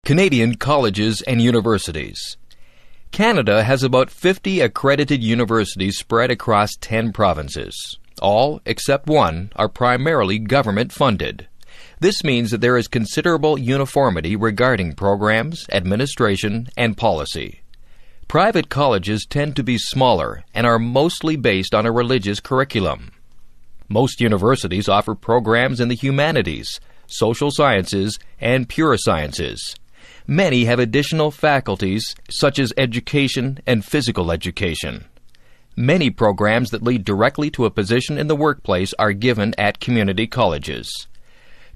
Canadian colleges and universities. Canada has about 50 accredited universities spread across 10 provinces. All, except one, are primarily government-funded. This means that there is considerable uniformity regarding programs, administration, and policy. Private colleges tend to be smaller and are mostly based on a religious curriculum. Most universities offer programs in the humanities, social sciences, and pure sciences. Many have additional faculties such as education and physical education. Many programs that lead directly to a position in the workplace are given at community colleges.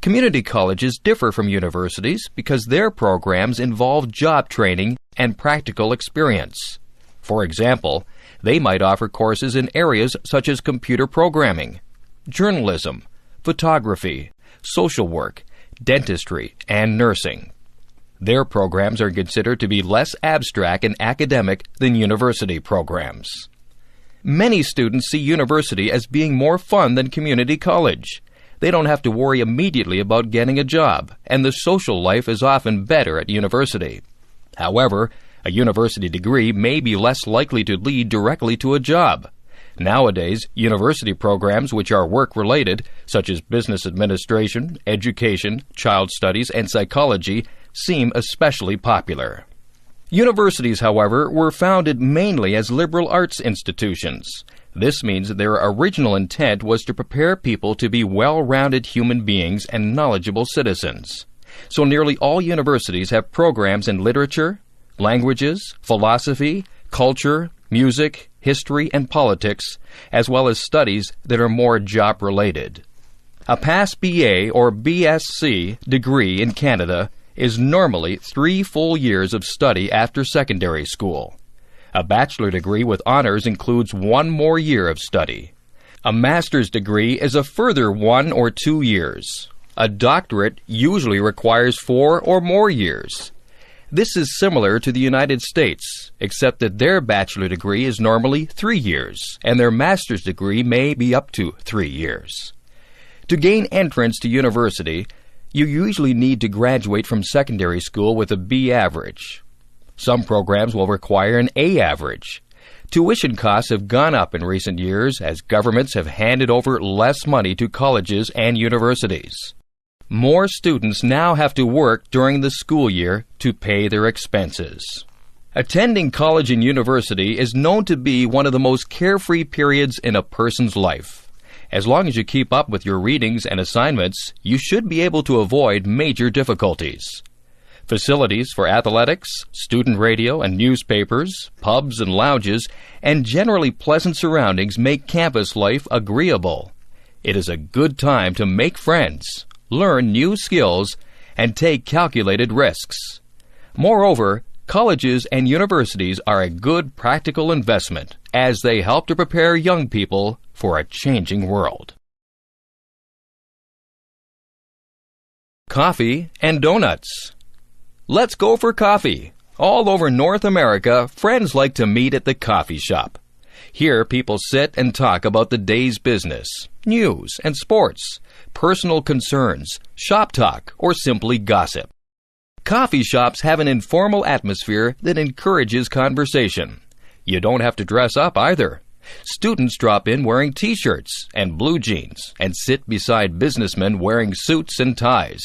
Community colleges differ from universities because their programs involve job training and practical experience. For example, they might offer courses in areas such as computer programming, journalism, photography, social work, dentistry, and nursing. Their programs are considered to be less abstract and academic than university programs. Many students see university as being more fun than community college. They don't have to worry immediately about getting a job, and the social life is often better at university. However, a university degree may be less likely to lead directly to a job. Nowadays, university programs which are work-related, such as business administration, education, child studies, and psychology, seem especially popular. Universities, however, were founded mainly as liberal arts institutions. This means that their original intent was to prepare people to be well-rounded human beings and knowledgeable citizens. So nearly all universities have programs in literature, languages, philosophy, culture, music, history, and politics, as well as studies that are more job-related. A past BA or BSc degree in Canada is normally 3 full years of study after secondary school. A bachelor degree with honors includes 1 more year of study. A master's degree is a further 1 or 2 years. A doctorate usually requires 4 or more years. This is similar to the United States, except that their bachelor degree is normally 3 years, and their master's degree may be up to 3 years. To gain entrance to university, you usually need to graduate from secondary school with a B average. Some programs will require an A average. Tuition costs have gone up in recent years as governments have handed over less money to colleges and universities. More students now have to work during the school year to pay their expenses. Attending college and university is known to be one of the most carefree periods in a person's life. As long as you keep up with your readings and assignments, you should be able to avoid major difficulties. Facilities for athletics, student radio and newspapers, pubs and lounges, and generally pleasant surroundings make campus life agreeable. It is a good time to make friends, learn new skills, and take calculated risks. Moreover, colleges and universities are a good practical investment as they help to prepare young people for a changing world. Coffee and donuts. Let's go for coffee. All over North America, friends like to meet at the coffee shop. Here, people sit and talk about the day's business, news and sports, personal concerns, shop talk, or simply gossip. Coffee shops have an informal atmosphere that encourages conversation. You don't have to dress up either. Students drop in wearing t-shirts and blue jeans and sit beside businessmen wearing suits and ties.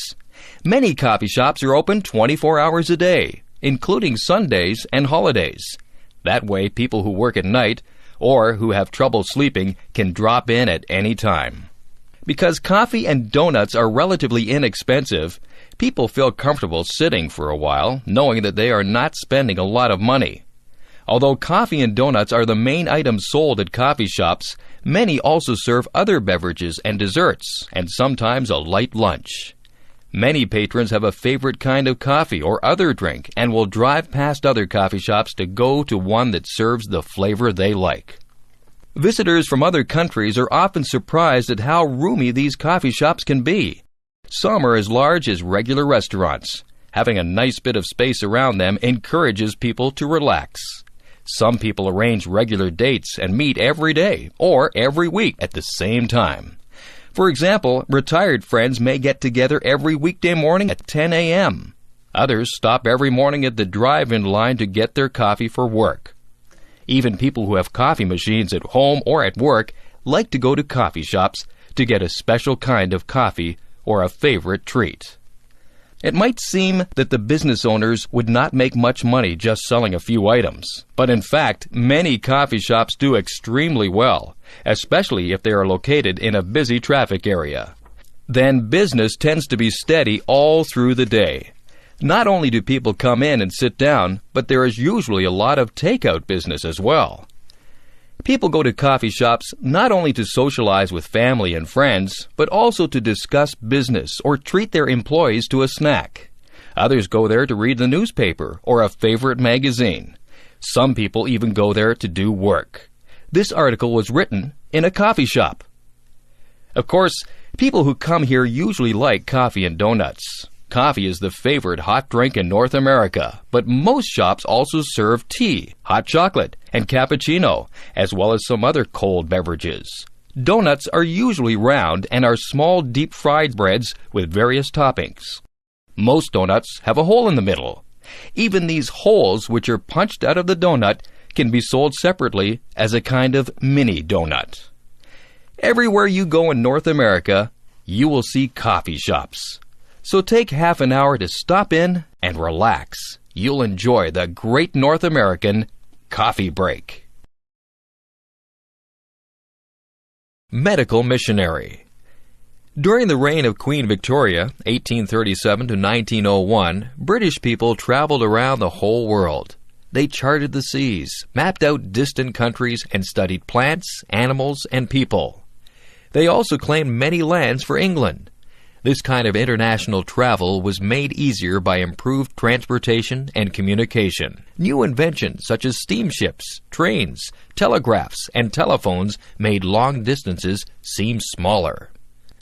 Many coffee shops are open 24 hours a day, including Sundays and holidays. That way, people who work at night or who have trouble sleeping can drop in at any time. Because coffee and donuts are relatively inexpensive, people feel comfortable sitting for a while, knowing that they are not spending a lot of money. Although coffee and donuts are the main items sold at coffee shops, many also serve other beverages and desserts, and sometimes a light lunch. Many patrons have a favorite kind of coffee or other drink and will drive past other coffee shops to go to one that serves the flavor they like. Visitors from other countries are often surprised at how roomy these coffee shops can be. Some are as large as regular restaurants. Having a nice bit of space around them encourages people to relax. Some people arrange regular dates and meet every day or every week at the same time. For example, retired friends may get together every weekday morning at 10 a.m. Others stop every morning at the drive-in line to get their coffee for work. Even people who have coffee machines at home or at work like to go to coffee shops to get a special kind of coffee or a favorite treat. It might seem that the business owners would not make much money just selling a few items, but in fact, many coffee shops do extremely well, especially if they are located in a busy traffic area. Then business tends to be steady all through the day. Not only do people come in and sit down, but there is usually a lot of takeout business as well. People go to coffee shops not only to socialize with family and friends, but also to discuss business or treat their employees to a snack. Others go there to read the newspaper or a favorite magazine. Some people even go there to do work. This article was written in a coffee shop. Of course, people who come here usually like coffee and donuts. Coffee is the favorite hot drink in North America, but most shops also serve tea, hot chocolate, and cappuccino, as well as some other cold beverages. Donuts are usually round and are small deep-fried breads with various toppings. Most donuts have a hole in the middle. Even these holes, which are punched out of the donut, can be sold separately as a kind of mini donut. Everywhere you go in North America, you will see coffee shops. So take half an hour to stop in and relax. You'll enjoy the great North American coffee break. Medical missionary. During the reign of Queen Victoria, 1837 to 1901, British people traveled around the whole world. They charted the seas, mapped out distant countries, and studied plants, animals, and people. They also claimed many lands for England. This kind of international travel was made easier by improved transportation and communication. New inventions such as steamships, trains, telegraphs, and telephones made long distances seem smaller.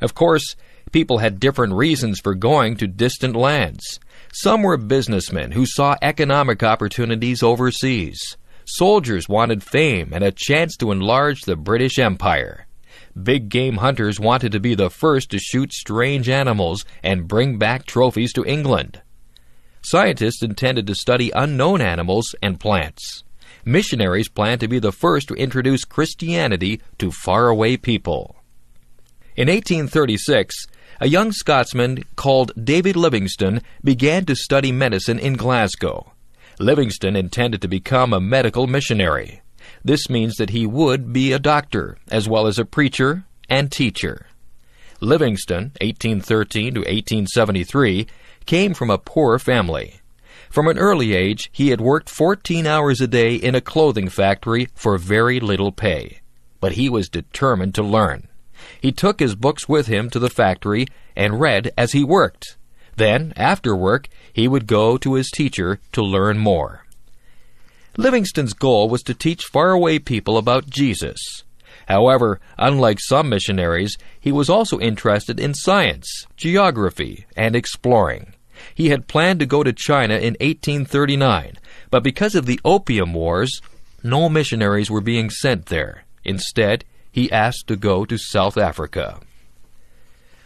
Of course, people had different reasons for going to distant lands. Some were businessmen who saw economic opportunities overseas. Soldiers wanted fame and a chance to enlarge the British Empire. Big game hunters wanted to be the first to shoot strange animals and bring back trophies to England. Scientists intended to study unknown animals and plants. Missionaries planned to be the first to introduce Christianity to faraway people. In 1836, a young Scotsman called David Livingstone began to study medicine in Glasgow. Livingstone intended to become a medical missionary. This means that he would be a doctor, as well as a preacher and teacher. Livingstone, 1813 to 1873, came from a poor family. From an early age, he had worked 14 hours a day in a clothing factory for very little pay. But he was determined to learn. He took his books with him to the factory and read as he worked. Then, after work, he would go to his teacher to learn more. Livingstone's goal was to teach faraway people about Jesus. However, unlike some missionaries, he was also interested in science, geography, and exploring. He had planned to go to China in 1839, but because of the Opium Wars, no missionaries were being sent there. Instead, he asked to go to South Africa.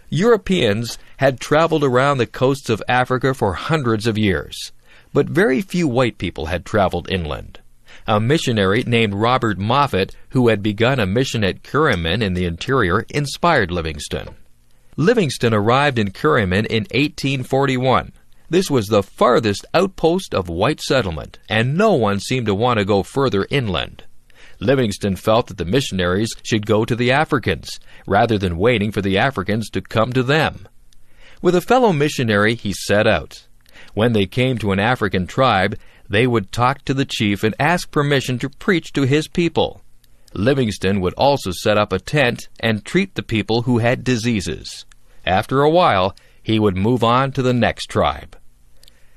Europeans had traveled around the coasts of Africa for hundreds of years. But very few white people had traveled inland. A missionary named Robert Moffat, who had begun a mission at Kuruman in the interior, inspired Livingstone. Livingstone arrived in Kuruman in 1841. This was the farthest outpost of white settlement, and no one seemed to want to go further inland. Livingstone felt that the missionaries should go to the Africans, rather than waiting for the Africans to come to them. With a fellow missionary, he set out. When they came to an African tribe, they would talk to the chief and ask permission to preach to his people. Livingstone would also set up a tent and treat the people who had diseases. After a while, he would move on to the next tribe.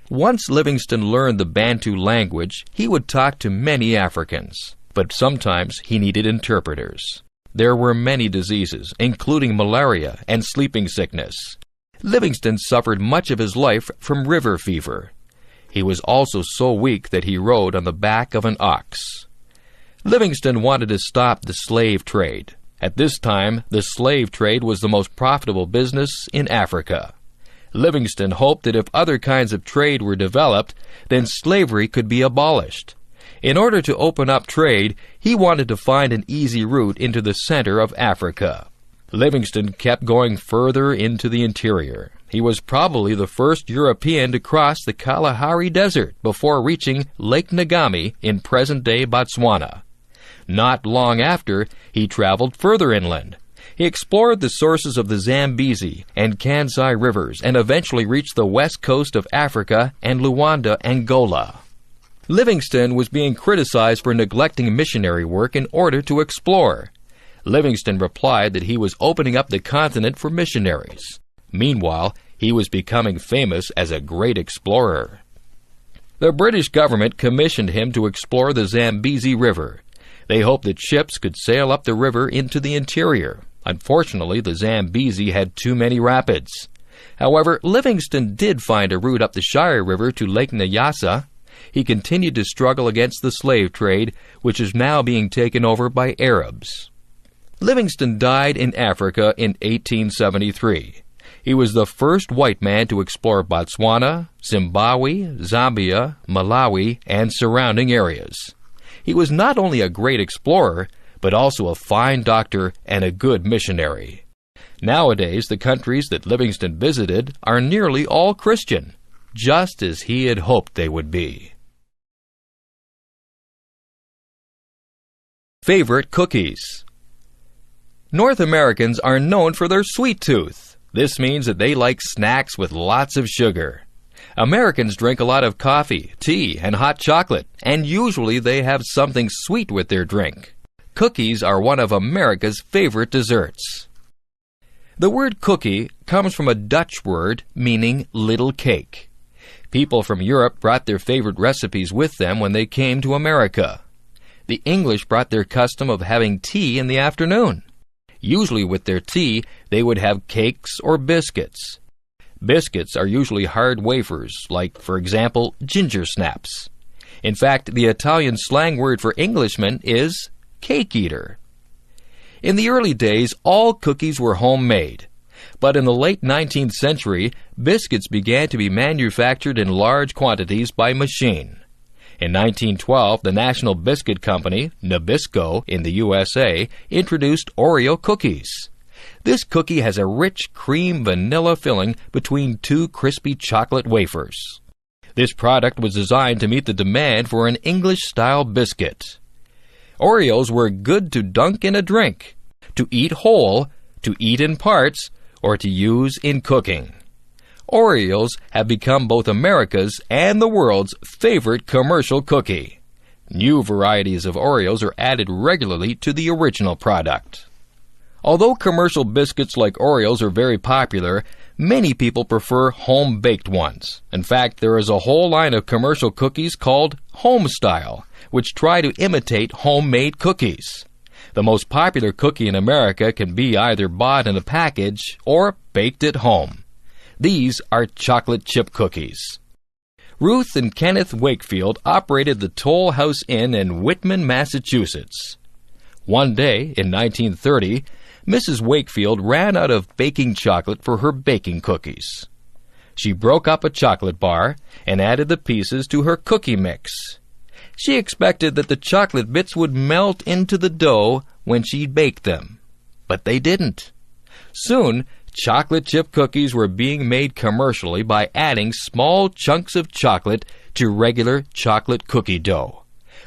Once Livingstone learned the Bantu language, he would talk to many Africans, but sometimes he needed interpreters. There were many diseases, including malaria and sleeping sickness. Livingstone suffered much of his life from river fever. He was also so weak that he rode on the back of an ox. Livingstone wanted to stop the slave trade. At this time, the slave trade was the most profitable business in Africa. Livingston hoped that if other kinds of trade were developed, then slavery could be abolished. In order to open up trade, he wanted to find an easy route into the center of Africa. Livingston kept going further into the interior. He was probably the first European to cross the Kalahari Desert before reaching Lake Ngami in present-day Botswana. Not long after, he traveled further inland. He explored the sources of the Zambezi and Kansai rivers and eventually reached the west coast of Africa and Luanda, Angola. Livingston was being criticized for neglecting missionary work in order to explore. Livingston replied that he was opening up the continent for missionaries. Meanwhile, he was becoming famous as a great explorer. The British government commissioned him to explore the Zambezi River. They hoped that ships could sail up the river into the interior. Unfortunately, the Zambezi had too many rapids. However, Livingston did find a route up the Shire River to Lake Nyassa. He continued to struggle against the slave trade, which is now being taken over by Arabs. Livingston died in Africa in 1873. He was the first white man to explore Botswana, Zimbabwe, Zambia, Malawi, and surrounding areas. He was not only a great explorer, but also a fine doctor and a good missionary. Nowadays, the countries that Livingston visited are nearly all Christian, just as he had hoped they would be. Favorite cookies. North Americans are known for their sweet tooth. This means that they like snacks with lots of sugar. Americans drink a lot of coffee, tea, and hot chocolate, and usually they have something sweet with their drink. Cookies are one of America's favorite desserts. The word cookie comes from a Dutch word meaning little cake. People from Europe brought their favorite recipes with them when they came to America. The English brought their custom of having tea in the afternoon. Usually with their tea, they would have cakes or biscuits. Biscuits are usually hard wafers, like, for example, ginger snaps. In fact, the Italian slang word for Englishman is cake eater. In the early days, all cookies were homemade. But in the late 19th century, biscuits began to be manufactured in large quantities by machine. In 1912, the National Biscuit Company, Nabisco, in the USA, introduced Oreo cookies. This cookie has a rich cream vanilla filling between two crispy chocolate wafers. This product was designed to meet the demand for an English-style biscuit. Oreos were good to dunk in a drink, to eat whole, to eat in parts, or to use in cooking. Oreos have become both America's and the world's favorite commercial cookie. New varieties of Oreos are added regularly to the original product. Although commercial biscuits like Oreos are very popular, many people prefer home-baked ones. In fact, there is a whole line of commercial cookies called home-style, which try to imitate homemade cookies. The most popular cookie in America can be either bought in a package or baked at home. These are chocolate chip cookies. Ruth and Kenneth Wakefield operated the Toll House Inn in Whitman, Massachusetts. One day, in 1930, Mrs. Wakefield ran out of baking chocolate for her baking cookies. She broke up a chocolate bar and added the pieces to her cookie mix. She expected that the chocolate bits would melt into the dough when she baked them, but they didn't. Soon, chocolate chip cookies were being made commercially by adding small chunks of chocolate to regular chocolate cookie dough.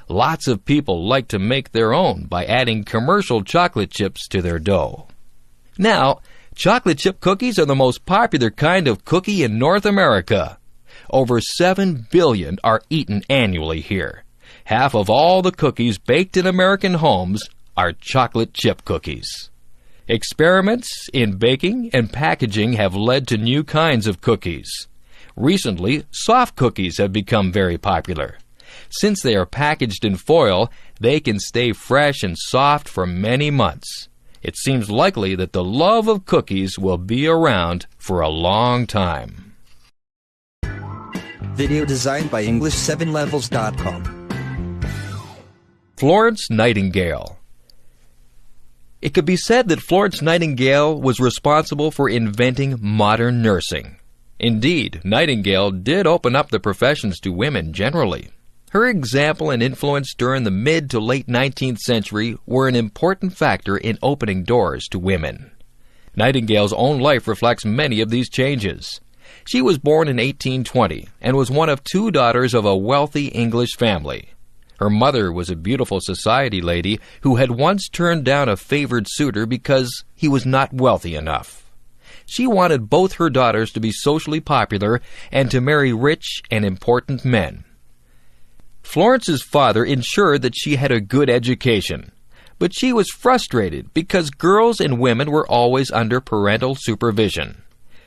Lots of people like to make their own by adding commercial chocolate chips to their dough. Now, chocolate chip cookies are the most popular kind of cookie in North America. Over 7 billion are eaten annually here. Half of all the cookies baked in American homes are chocolate chip cookies. Experiments in baking and packaging have led to new kinds of cookies. Recently, soft cookies have become very popular. Since they are packaged in foil, they can stay fresh and soft for many months. It seems likely that the love of cookies will be around for a long time. Video designed by English7levels.com. Florence Nightingale. It could be said that Florence Nightingale was responsible for inventing modern nursing. Indeed, Nightingale did open up the professions to women generally. Her example and influence during the mid to late 19th century were an important factor in opening doors to women. Nightingale's own life reflects many of these changes. She was born in 1820 and was one of two daughters of a wealthy English family. Her mother was a beautiful society lady who had once turned down a favored suitor because he was not wealthy enough. She wanted both her daughters to be socially popular and to marry rich and important men. Florence's father ensured that she had a good education, but she was frustrated because girls and women were always under parental supervision.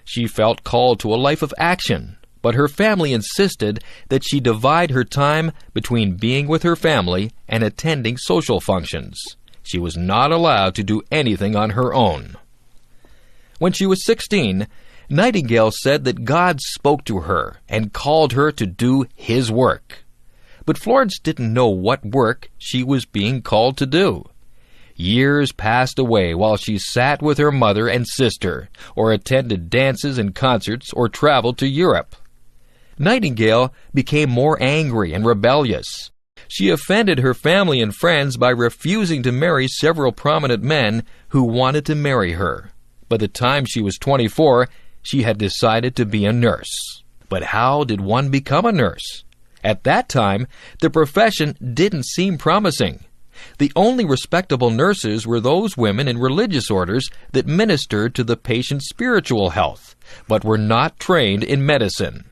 She felt called to a life of action, but her family insisted that she divide her time between being with her family and attending social functions. She was not allowed to do anything on her own. When she was 16, Nightingale said that God spoke to her and called her to do His work. But Florence didn't know what work she was being called to do. Years passed away while she sat with her mother and sister, or attended dances and concerts, or traveled to Europe. Nightingale became more angry and rebellious. She offended her family and friends by refusing to marry several prominent men who wanted to marry her. By the time she was 24, she had decided to be a nurse. But how did one become a nurse? At that time, the profession didn't seem promising. The only respectable nurses were those women in religious orders that ministered to the patient's spiritual health, but were not trained in medicine.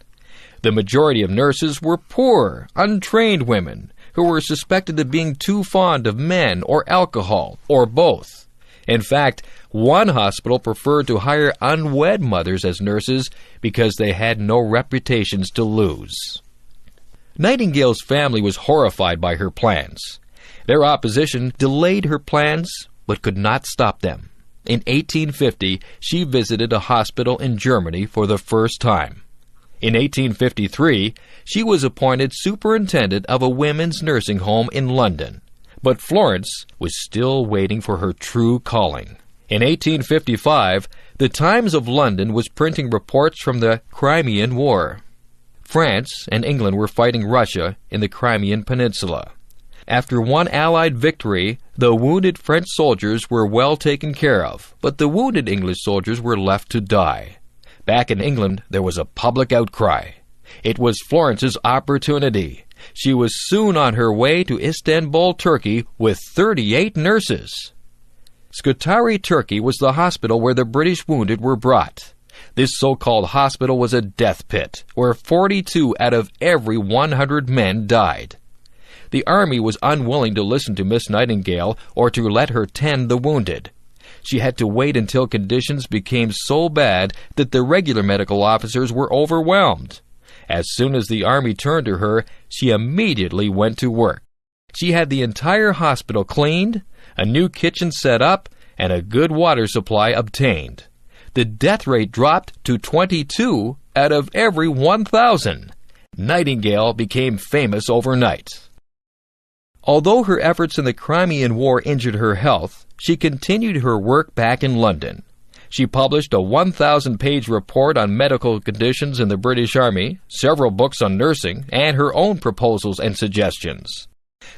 The majority of nurses were poor, untrained women who were suspected of being too fond of men or alcohol, or both. In fact, one hospital preferred to hire unwed mothers as nurses because they had no reputations to lose. Nightingale's family was horrified by her plans. Their opposition delayed her plans, but could not stop them. In 1850, she visited a hospital in Germany for the first time. In 1853, she was appointed superintendent of a women's nursing home in London. But Florence was still waiting for her true calling. In 1855, the Times of London was printing reports from the Crimean War. France and England were fighting Russia in the Crimean Peninsula. After one Allied victory, the wounded French soldiers were well taken care of, but the wounded English soldiers were left to die. Back in England, there was a public outcry. It was Florence's opportunity. She was soon on her way to Istanbul, Turkey, with 38 nurses. Scutari, Turkey was the hospital where the British wounded were brought. This so-called hospital was a death pit, where 42 out of every 100 men died. The army was unwilling to listen to Miss Nightingale or to let her tend the wounded. She had to wait until conditions became so bad that the regular medical officers were overwhelmed. As soon as the army turned to her, she immediately went to work. She had the entire hospital cleaned, a new kitchen set up, and a good water supply obtained. The death rate dropped to 22 out of every 1,000. Nightingale became famous overnight. Although her efforts in the Crimean War injured her health, she continued her work back in London. She published a 1,000-page report on medical conditions in the British Army, several books on nursing, and her own proposals and suggestions.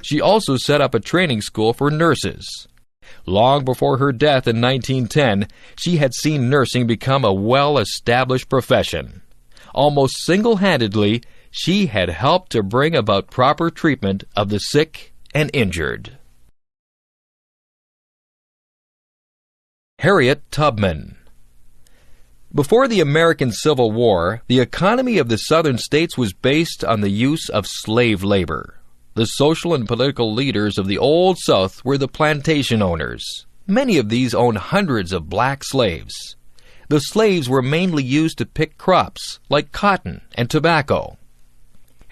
She also set up a training school for nurses. Long before her death in 1910, she had seen nursing become a well-established profession. Almost single-handedly, she had helped to bring about proper treatment of the sick and injured. Harriet Tubman. Before the American Civil War, the economy of the southern states was based on the use of slave labor. The social and political leaders of the Old South were the plantation owners. Many of these owned hundreds of black slaves. The slaves were mainly used to pick crops, like cotton and tobacco.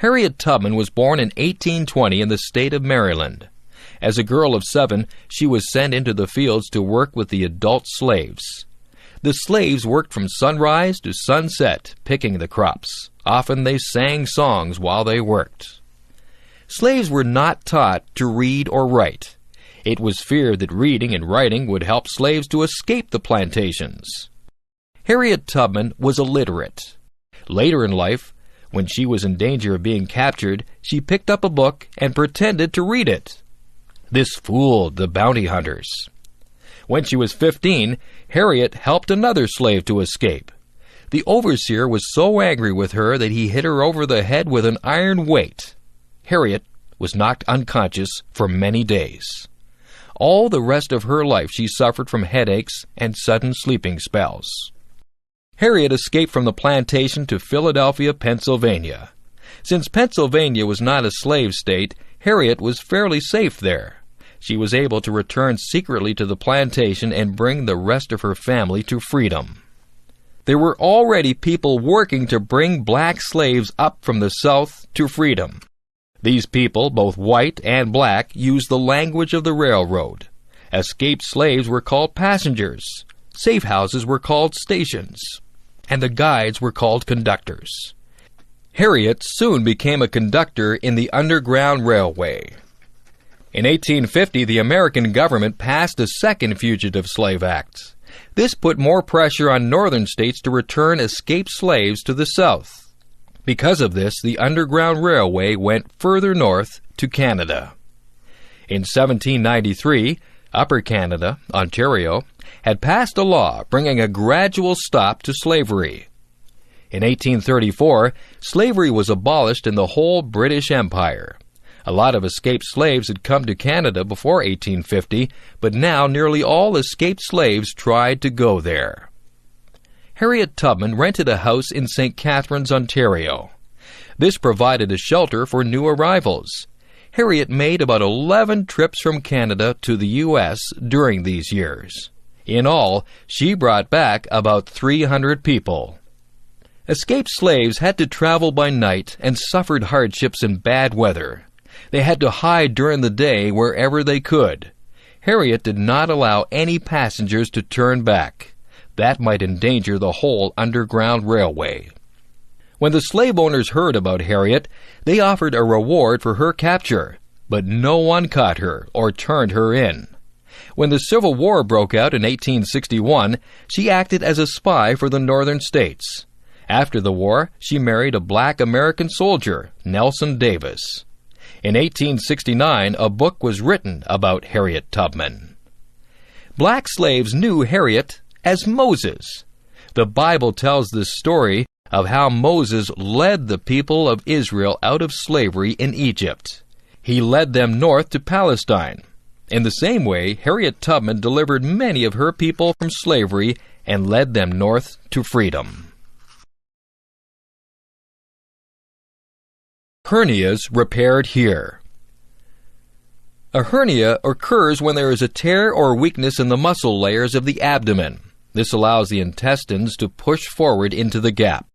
Harriet Tubman was born in 1820 in the state of Maryland. As a girl of 7, she was sent into the fields to work with the adult slaves. The slaves worked from sunrise to sunset, picking the crops. Often they sang songs while they worked. Slaves were not taught to read or write. It was feared that reading and writing would help slaves to escape the plantations. Harriet Tubman was illiterate. Later in life, when she was in danger of being captured, she picked up a book and pretended to read it. This fooled the bounty hunters. When she was 15, Harriet helped another slave to escape. The overseer was so angry with her that he hit her over the head with an iron weight. Harriet was knocked unconscious for many days. All the rest of her life she suffered from headaches and sudden sleeping spells. Harriet escaped from the plantation to Philadelphia, Pennsylvania. Since Pennsylvania was not a slave state, Harriet was fairly safe there. She was able to return secretly to the plantation and bring the rest of her family to freedom. There were already people working to bring black slaves up from the South to freedom. These people, both white and black, used the language of the railroad. Escaped slaves were called passengers. Safe houses were called stations. And the guides were called conductors. Harriet soon became a conductor in the Underground Railway. In 1850, the American government passed a second Fugitive Slave Act. This put more pressure on northern states to return escaped slaves to the South. Because of this, the Underground Railway went further north to Canada. In 1793, Upper Canada, Ontario, had passed a law bringing a gradual stop to slavery. In 1834, slavery was abolished in the whole British Empire. A lot of escaped slaves had come to Canada before 1850, but now nearly all escaped slaves tried to go there. Harriet Tubman rented a house in St. Catharines, Ontario. This provided a shelter for new arrivals. Harriet made about 11 trips from Canada to the U.S. during these years. In all, she brought back about 300 people. Escaped slaves had to travel by night and suffered hardships in bad weather. They had to hide during the day wherever they could. Harriet did not allow any passengers to turn back. That might endanger the whole Underground Railway. When the slave owners heard about Harriet, they offered a reward for her capture, but no one caught her or turned her in. When the Civil War broke out in 1861, she acted as a spy for the northern states. After the war, she married a black American soldier, Nelson Davis. In 1869, a book was written about Harriet Tubman. Black slaves knew Harriet as Moses. The Bible tells this story of how Moses led the people of Israel out of slavery in Egypt. He led them north to Palestine. In the same way, Harriet Tubman delivered many of her people from slavery and led them north to freedom. Hernias repaired here. A hernia occurs when there is a tear or weakness in the muscle layers of the abdomen. This allows the intestines to push forward into the gap.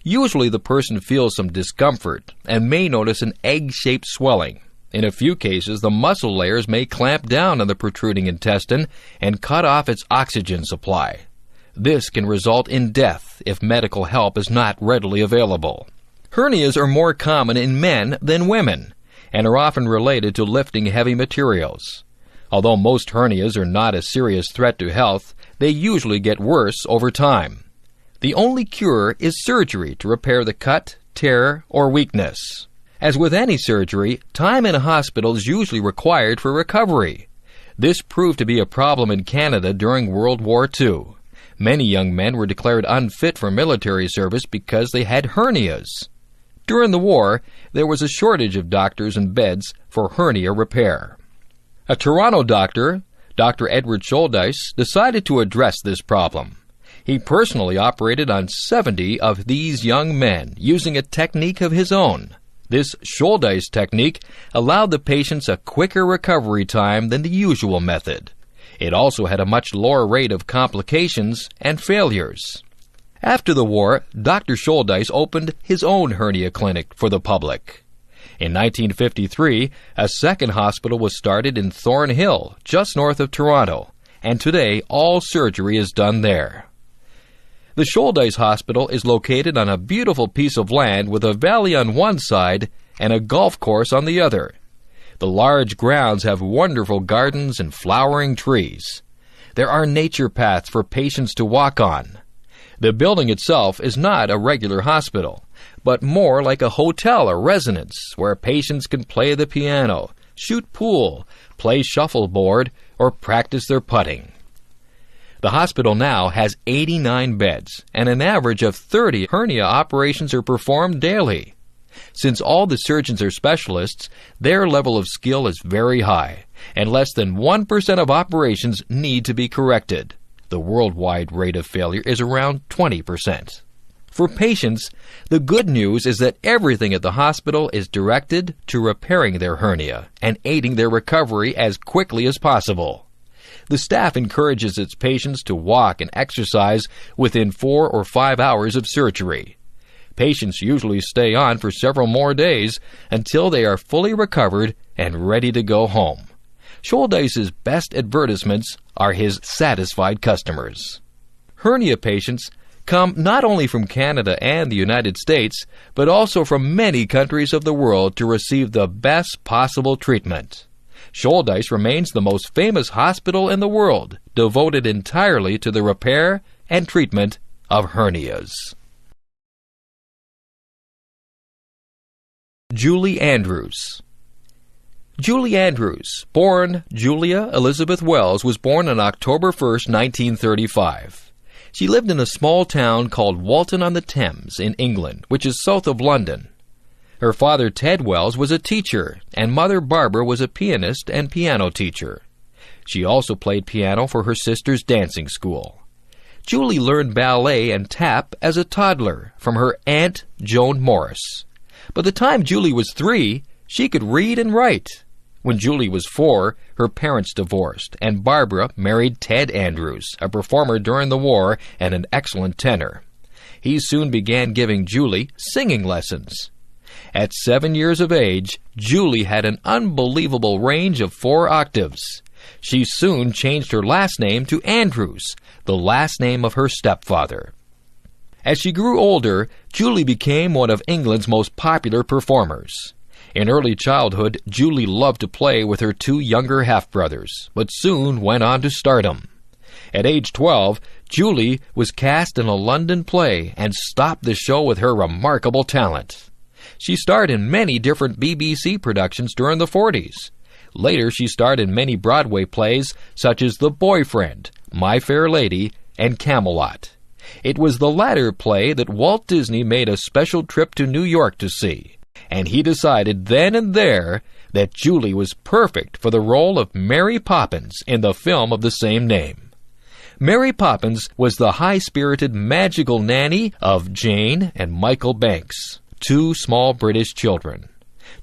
Usually the person feels some discomfort and may notice an egg-shaped swelling. In a few cases, the muscle layers may clamp down on the protruding intestine and cut off its oxygen supply. This can result in death if medical help is not readily available. Hernias are more common in men than women and are often related to lifting heavy materials. Although most hernias are not a serious threat to health, they usually get worse over time. The only cure is surgery to repair the cut, tear, or weakness. As with any surgery, time in a hospital is usually required for recovery. This proved to be a problem in Canada during World War II. Many young men were declared unfit for military service because they had hernias. During the war, there was a shortage of doctors and beds for hernia repair. A Toronto doctor, Dr. Edward Schuldeis, decided to address this problem. He personally operated on 70 of these young men using a technique of his own. This Schuldeis technique allowed the patients a quicker recovery time than the usual method. It also had a much lower rate of complications and failures. After the war, Dr. Schuldeis opened his own hernia clinic for the public. In 1953, a second hospital was started in Thornhill, just north of Toronto, and today all surgery is done there. The Schuldeis Hospital is located on a beautiful piece of land with a valley on one side and a golf course on the other. The large grounds have wonderful gardens and flowering trees. There are nature paths for patients to walk on. The building itself is not a regular hospital, but more like a hotel or residence where patients can play the piano, shoot pool, play shuffleboard, or practice their putting. The hospital now has 89 beds, and an average of 30 hernia operations are performed daily. Since all the surgeons are specialists, their level of skill is very high, and less than 1% of operations need to be corrected. The worldwide rate of failure is around 20%. For patients, the good news is that everything at the hospital is directed to repairing their hernia and aiding their recovery as quickly as possible. The staff encourages its patients to walk and exercise within 4 or 5 hours of surgery. Patients usually stay on for several more days until they are fully recovered and ready to go home. Schuldeis's best advertisements are his satisfied customers. Hernia patients come not only from Canada and the United States, but also from many countries of the world to receive the best possible treatment. Schuldeis remains the most famous hospital in the world, devoted entirely to the repair and treatment of hernias. Julie Andrews. Julie Andrews, born Julia Elizabeth Wells, was born on October 1, 1935. She lived in a small town called Walton-on-the-Thames in England, which is south of London. Her father, Ted Wells, was a teacher, and mother, Barbara, was a pianist and piano teacher. She also played piano for her sister's dancing school. Julie learned ballet and tap as a toddler from her aunt, Joan Morris. By the time Julie was 3, she could read and write. When Julie was 4, her parents divorced, and Barbara married Ted Andrews, a performer during the war and an excellent tenor. He soon began giving Julie singing lessons. At 7 years of age, Julie had an unbelievable range of 4 octaves. She soon changed her last name to Andrews, the last name of her stepfather. As she grew older, Julie became one of England's most popular performers. In early childhood, Julie loved to play with her 2 younger half-brothers, but soon went on to stardom. At age 12, Julie was cast in a London play and stopped the show with her remarkable talent. She starred in many different BBC productions during the 40s. Later, she starred in many Broadway plays such as The Boyfriend, My Fair Lady, and Camelot. It was the latter play that Walt Disney made a special trip to New York to see, and he decided then and there that Julie was perfect for the role of Mary Poppins in the film of the same name. Mary Poppins was the high-spirited magical nanny of Jane and Michael Banks, 2 small British children.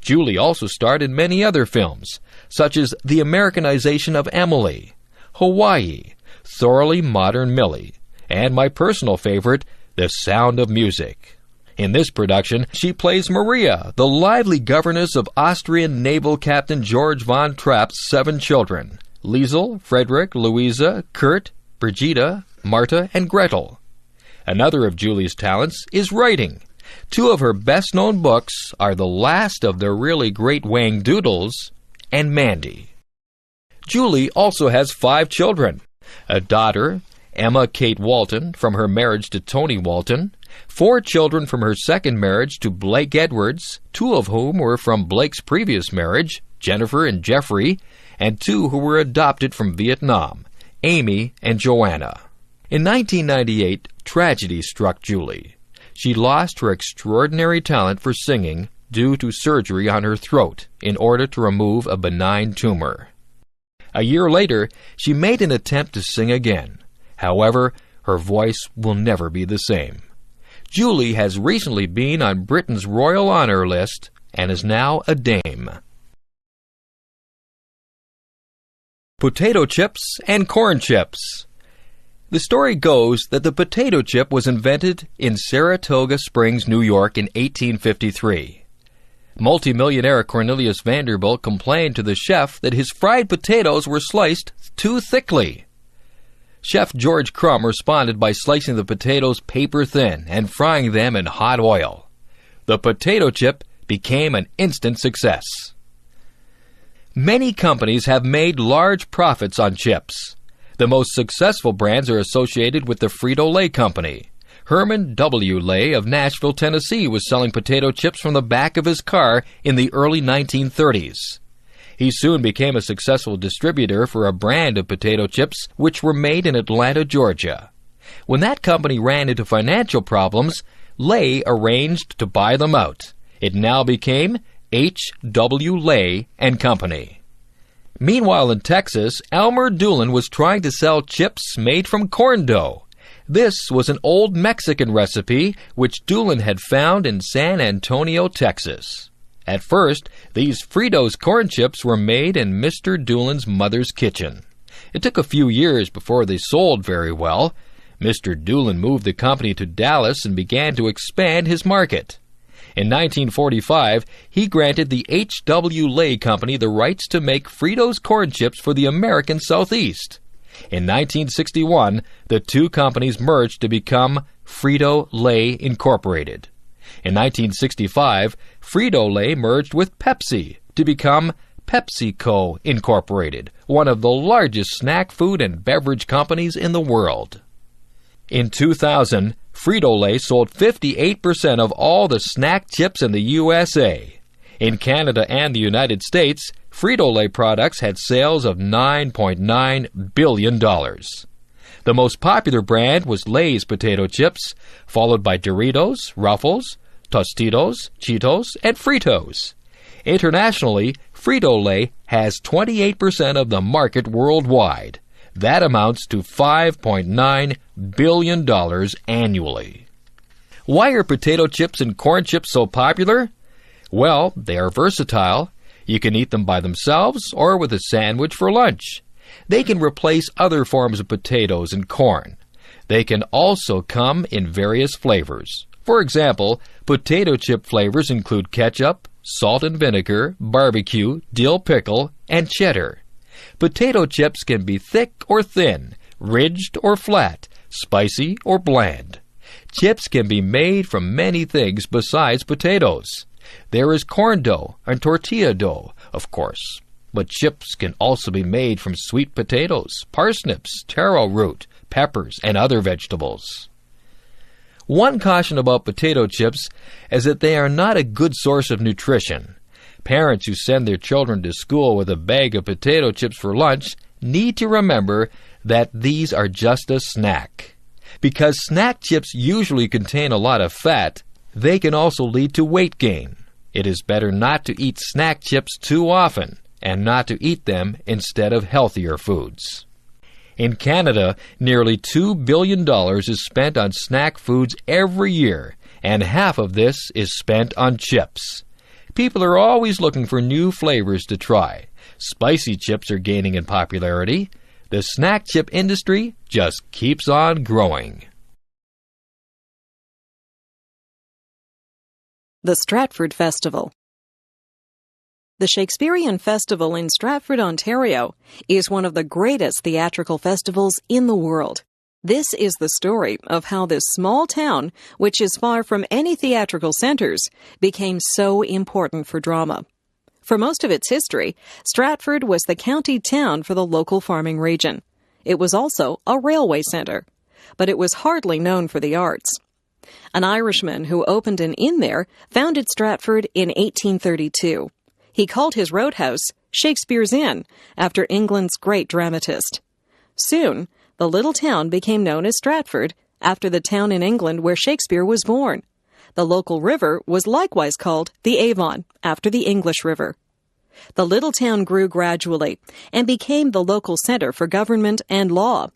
Julie also starred in many other films, such as the Americanization of Emily, Hawaii, Thoroughly Modern Millie, and my personal favorite, The Sound of Music. In this production, she plays Maria, the lively governess of Austrian naval captain George von Trapp's 7 children, Liesel, Frederick, Louisa, Kurt, Brigitta, Marta, and Gretel. Another of Julie's talents is writing. 2 of her best-known books are The Last of the Really Great Whangdoodles and Mandy. Julie also has 5 children, a daughter, Emma Kate Walton, from her marriage to Tony Walton, 4 children from her second marriage to Blake Edwards, 2 of whom were from Blake's previous marriage, Jennifer and Jeffrey, and 2 who were adopted from Vietnam, Amy and Joanna. In 1998, tragedy struck Julie. She lost her extraordinary talent for singing due to surgery on her throat in order to remove a benign tumor. A year later, she made an attempt to sing again. However, her voice will never be the same. Julie has recently been on Britain's Royal Honour List and is now a dame. Potato chips and corn chips. The story goes that the potato chip was invented in Saratoga Springs, New York in 1853. Multimillionaire Cornelius Vanderbilt complained to the chef that his fried potatoes were sliced too thickly. Chef George Crumb responded by slicing the potatoes paper thin and frying them in hot oil. The potato chip became an instant success. Many companies have made large profits on chips. The most successful brands are associated with the Frito-Lay Company. Herman W. Lay of Nashville, Tennessee was selling potato chips from the back of his car in the early 1930s. He soon became a successful distributor for a brand of potato chips which were made in Atlanta, Georgia. When that company ran into financial problems, Lay arranged to buy them out. It now became H.W. Lay and Company. Meanwhile in Texas, Elmer Doolin was trying to sell chips made from corn dough. This was an old Mexican recipe which Doolin had found in San Antonio, Texas. At first, these Fritos corn chips were made in Mr. Doolin's mother's kitchen. It took a few years before they sold very well. Mr. Doolin moved the company to Dallas and began to expand his market. In 1945, he granted the H.W. Lay Company the rights to make Fritos corn chips for the American Southeast. In 1961, the two companies merged to become Frito-Lay Incorporated. In 1965, Frito-Lay merged with Pepsi to become PepsiCo Incorporated, one of the largest snack food and beverage companies in the world. In 2000, Frito-Lay sold 58% of all the snack chips in the USA. In Canada and the United States, Frito-Lay products had sales of $9.9 billion. The most popular brand was Lay's potato chips, followed by Doritos, Ruffles, Tostitos, Cheetos, and Fritos. Internationally, Frito-Lay has 28% of the market worldwide. That amounts to $5.9 billion annually. Why are potato chips and corn chips so popular? Well, they are versatile. You can eat them by themselves or with a sandwich for lunch. They can replace other forms of potatoes and corn. They can also come in various flavors. For example, potato chip flavors include ketchup, salt and vinegar, barbecue, dill pickle, and cheddar. Potato chips can be thick or thin, ridged or flat, spicy or bland. Chips can be made from many things besides potatoes. There is corn dough and tortilla dough, of course. But chips can also be made from sweet potatoes, parsnips, taro root, peppers, and other vegetables. One caution about potato chips is that they are not a good source of nutrition. Parents who send their children to school with a bag of potato chips for lunch need to remember that these are just a snack. Because snack chips usually contain a lot of fat, they can also lead to weight gain. It is better not to eat snack chips too often, and not to eat them instead of healthier foods. In Canada, nearly $2 billion is spent on snack foods every year, and half of this is spent on chips. People are always looking for new flavors to try. Spicy chips are gaining in popularity. The snack chip industry just keeps on growing. The Stratford Festival. The Shakespearean Festival in Stratford, Ontario, is one of the greatest theatrical festivals in the world. This is the story of how this small town, which is far from any theatrical centers, became so important for drama. For most of its history, Stratford was the county town for the local farming region. It was also a railway center, but it was hardly known for the arts. An Irishman who opened an inn there founded Stratford in 1832. He called his roadhouse Shakespeare's Inn, after England's great dramatist. Soon, the little town became known as Stratford, after the town in England where Shakespeare was born. The local river was likewise called the Avon, after the English River. The little town grew gradually and became the local center for government and law.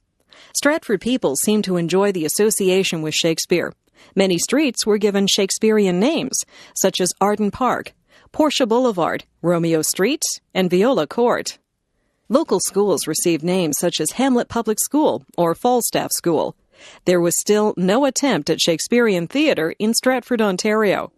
Stratford people seemed to enjoy the association with Shakespeare. Many streets were given Shakespearean names, such as Arden Park, Portia Boulevard, Romeo Street, and Viola Court. Local schools received names such as Hamlet Public School or Falstaff School. There was still no attempt at Shakespearean theatre in Stratford, Ontario.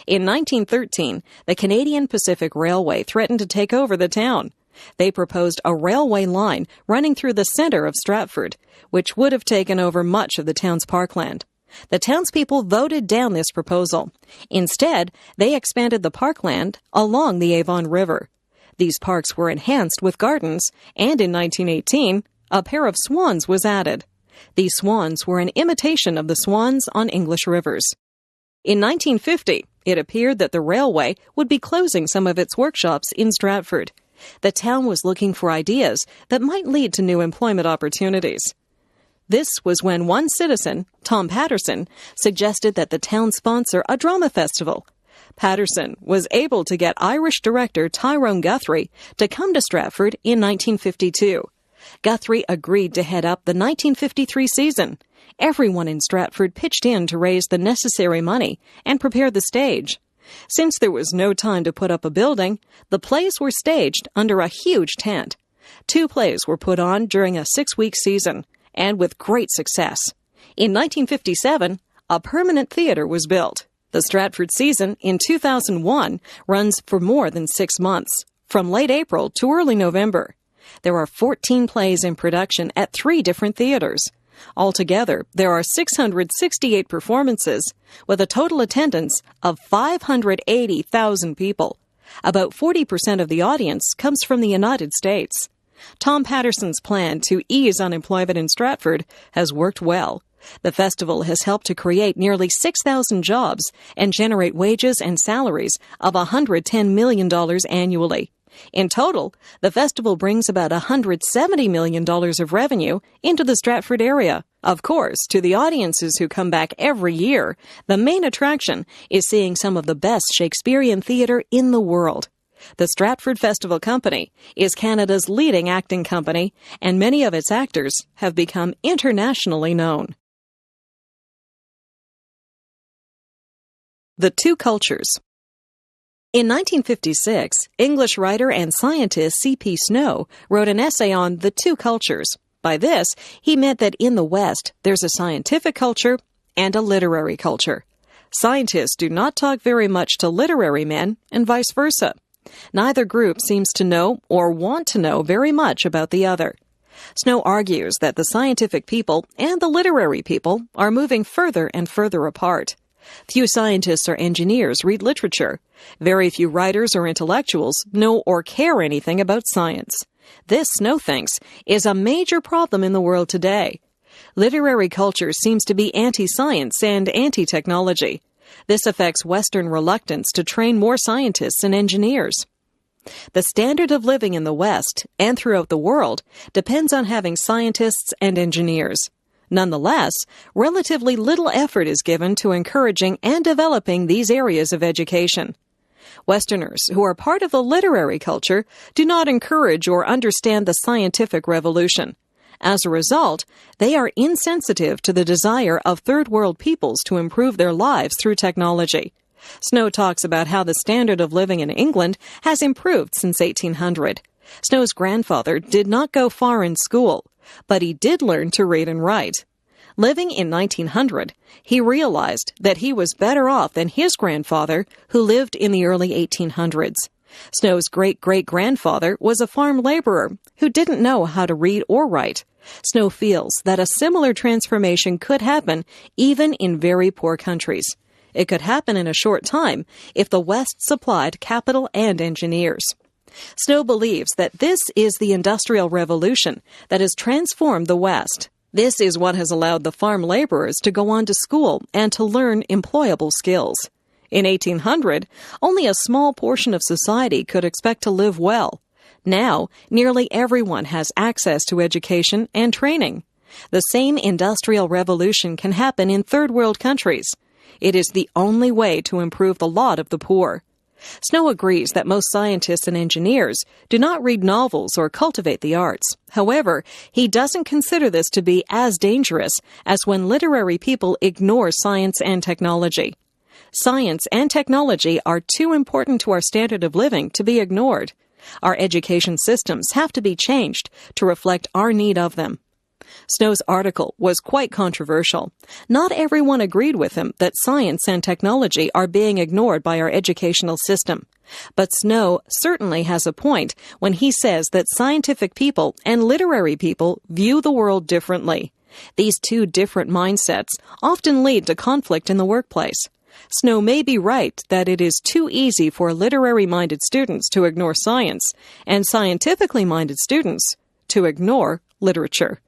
In 1913, the Canadian Pacific Railway threatened to take over the town. They proposed a railway line running through the center of Stratford, which would have taken over much of the town's parkland. The townspeople voted down this proposal. Instead, they expanded the parkland along the Avon River. These parks were enhanced with gardens, and in 1918, a pair of swans was added. These swans were an imitation of the swans on English rivers. In 1950, it appeared that the railway would be closing some of its workshops in Stratford. The town was looking for ideas that might lead to new employment opportunities. This was when one citizen, Tom Patterson, suggested that the town sponsor a drama festival. Patterson was able to get Irish director Tyrone Guthrie to come to Stratford in 1952. Guthrie agreed to head up the 1953 season. Everyone in Stratford pitched in to raise the necessary money and prepare the stage. Since there was no time to put up a building, the plays were staged under a huge tent. 2 plays were put on during a 6-week season, and with great success. In 1957, a permanent theater was built. The Stratford season in 2001 runs for more than 6 months, from late April to early November. There are 14 plays in production at 3 different theaters. Altogether, there are 668 performances, with a total attendance of 580,000 people. About 40% of the audience comes from the United States. Tom Patterson's plan to ease unemployment in Stratford has worked well. The festival has helped to create nearly 6,000 jobs and generate wages and salaries of $110 million annually. In total, the festival brings about $170 million of revenue into the Stratford area. Of course, to the audiences who come back every year, the main attraction is seeing some of the best Shakespearean theatre in the world. The Stratford Festival Company is Canada's leading acting company, and many of its actors have become internationally known. The Two Cultures. In 1956, English writer and scientist C.P. Snow wrote an essay on the two cultures. By this, he meant that in the West, there's a scientific culture and a literary culture. Scientists do not talk very much to literary men, and vice versa. Neither group seems to know or want to know very much about the other. Snow argues that the scientific people and the literary people are moving further and further apart. Few scientists or engineers read literature. Very few writers or intellectuals know or care anything about science. This, Snow thinks, is a major problem in the world today. Literary culture seems to be anti-science and anti-technology. This affects Western reluctance to train more scientists and engineers. The standard of living in the West and throughout the world depends on having scientists and engineers. Nonetheless, relatively little effort is given to encouraging and developing these areas of education. Westerners who are part of the literary culture do not encourage or understand the scientific revolution. As a result, they are insensitive to the desire of third world peoples to improve their lives through technology. Snow talks about how the standard of living in England has improved since 1800. Snow's grandfather did not go far in school, but he did learn to read and write. Living in 1900, he realized that he was better off than his grandfather, who lived in the early 1800s. Snow's great-great-grandfather was a farm laborer who didn't know how to read or write. Snow feels that a similar transformation could happen even in very poor countries. It could happen in a short time if the West supplied capital and engineers. Snow believes that this is the Industrial Revolution that has transformed the West. This is what has allowed the farm laborers to go on to school and to learn employable skills. In 1800, only a small portion of society could expect to live well. Now, nearly everyone has access to education and training. The same industrial revolution can happen in third world countries. It is the only way to improve the lot of the poor. Snow agrees that most scientists and engineers do not read novels or cultivate the arts. However, he doesn't consider this to be as dangerous as when literary people ignore science and technology. Science and technology are too important to our standard of living to be ignored. Our education systems have to be changed to reflect our need of them. Snow's article was quite controversial. Not everyone agreed with him that science and technology are being ignored by our educational system. But Snow certainly has a point when he says that scientific people and literary people view the world differently. These two different mindsets often lead to conflict in the workplace. Snow may be right that it is too easy for literary-minded students to ignore science and scientifically-minded students to ignore literature.